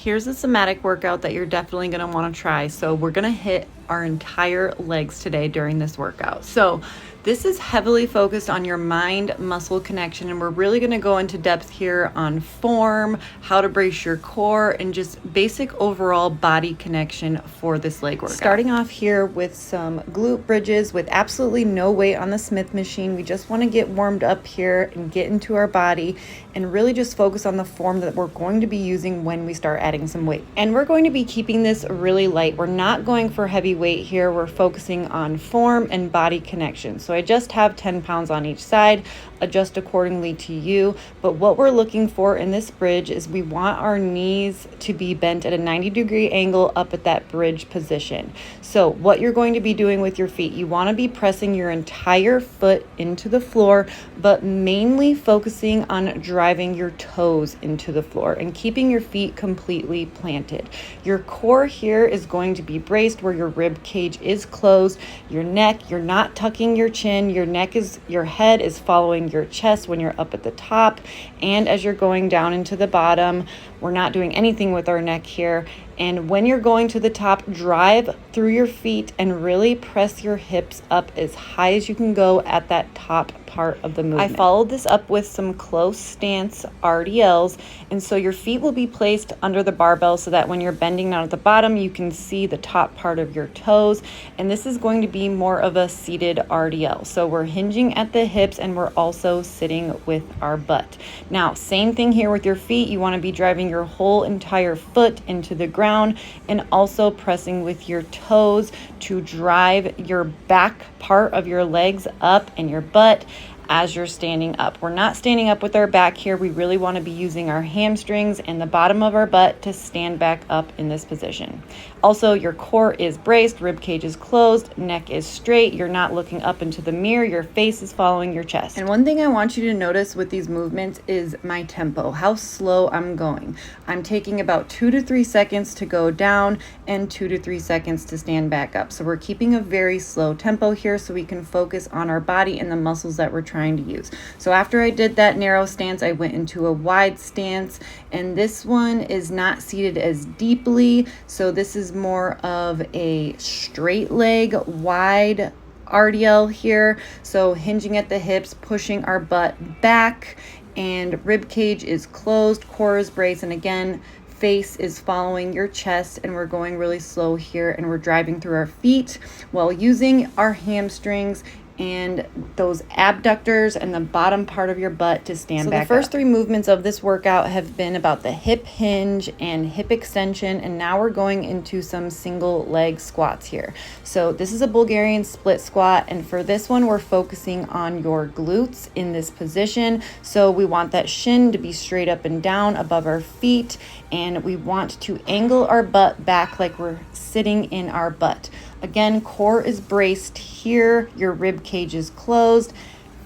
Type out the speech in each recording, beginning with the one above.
here's a somatic workout that you're definitely going to want to try. So we're going to hit our entire legs today during this workout. So this is heavily focused on your mind-muscle connection, and we're really going to go into depth here on form, how to brace your core, and just basic overall body connection for this leg workout. Starting off here with some glute bridges with absolutely no weight on the Smith machine. We just want to get warmed up here and get into our body and really just focus on the form that we're going to be using when we start adding some weight. And we're going to be keeping this really light. We're not going for heavy weight here. We're focusing on form and body connection. So I just have 10 pounds on each side. Adjust accordingly to you. But what we're looking for in this bridge is we want our knees to be bent at a 90-degree angle up at that bridge position. So what you're going to be doing with your feet, you want to be pressing your entire foot into the floor, but mainly focusing on driving your toes into the floor and keeping your feet completely planted. Your core here is going to be braced where your rib cage is closed. Your neck, you're not tucking your chin. Your head is following your chest when you're up at the top, and as you're going down into the bottom, we're not doing anything with our neck here. And when you're going to the top, drive through your feet and really press your hips up as high as you can go at that top part of the movement. I followed this up with some close stance RDLs, and so your feet will be placed under the barbell so that when you're bending down at the bottom, you can see the top part of your toes. And this is going to be more of a seated RDL. So we're hinging at the hips and we're also sitting with our butt. Now, same thing here with your feet. You want to be driving your whole entire foot into the ground and also pressing with your toes to drive your back part of your legs up and your butt as you're standing up. We're not standing up with our back here. We really want to be using our hamstrings and the bottom of our butt to stand back up in this position. Also, your core is braced, rib cage is closed, neck is straight. You're not looking up into the mirror. Your face is following your chest. And one thing I want you to notice with these movements is my tempo, how slow I'm going. I'm taking about 2 to 3 seconds to go down and 2 to 3 seconds to stand back up. So we're keeping a very slow tempo here so we can focus on our body and the muscles that we're trying to use. So after I did that narrow stance, I went into a wide stance, and this one is not seated as deeply. So this is more of a straight leg wide RDL here. So hinging at the hips, pushing our butt back, and rib cage is closed, core is braced, and again, face is following your chest, and we're going really slow here, and we're driving through our feet while using our hamstrings and those abductors and the bottom part of your butt to stand back up. So the first 3 movements of this workout have been about the hip hinge and hip extension, and now we're going into some single leg squats here. So this is a Bulgarian split squat, and for this one we're focusing on your glutes in this position. So we want that shin to be straight up and down above our feet, and we want to angle our butt back like we're sitting in our butt. Again, core is braced here, your rib cage is closed,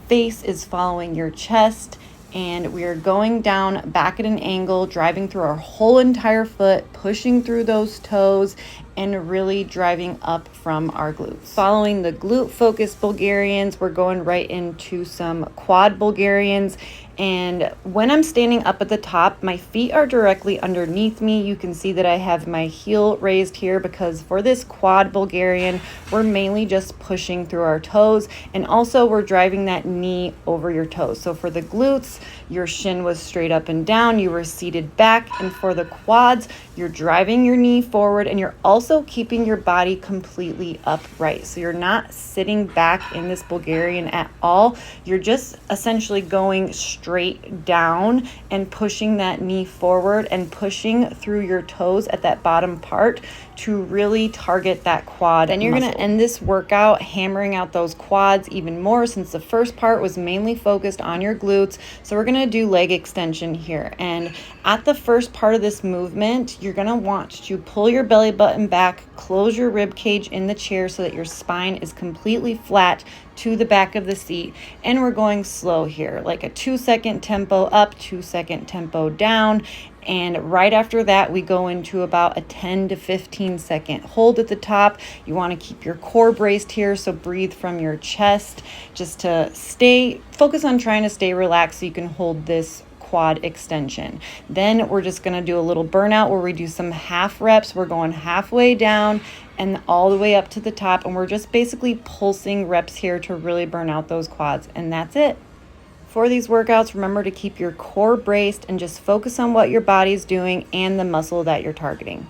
face is following your chest, and we are going down back at an angle, driving through our whole entire foot, pushing through those toes, and really driving up from our glutes. Following the glute focused Bulgarians, we're going right into some Quad Bulgarians. And when I'm standing up at the top, my feet are directly underneath me. You can see that I have my heel raised here because for this Quad Bulgarian, we're mainly just pushing through our toes, and also we're driving that knee over your toes. So for the glutes, your shin was straight up and down, you were seated back, and for the quads, you're driving your knee forward, and you're also keeping your body completely upright. So you're not sitting back in this Bulgarian at all. You're just essentially going straight down and pushing that knee forward and pushing through your toes at that bottom part to really target that quad. Then you're going to end this workout hammering out those quads even more, since the first part was mainly focused on your glutes. So we're going to do leg extension here. And at the first part of this movement, you're going to want to pull your belly button back, close your rib cage in the chair so that your spine is completely flat to the back of the seat. And we're going slow here, like a 2-second tempo up, 2-second tempo down. And right after that, we go into about a 10 to 15 second hold at the top. You want to keep your core braced here, so breathe from your chest just to focus on trying to stay relaxed so you can hold this quad extension. Then we're just going to do a little burnout where we do some half reps. We're going halfway down and all the way up to the top, and we're just basically pulsing reps here to really burn out those quads, and that's it. For these workouts, remember to keep your core braced and just focus on what your body's doing and the muscle that you're targeting.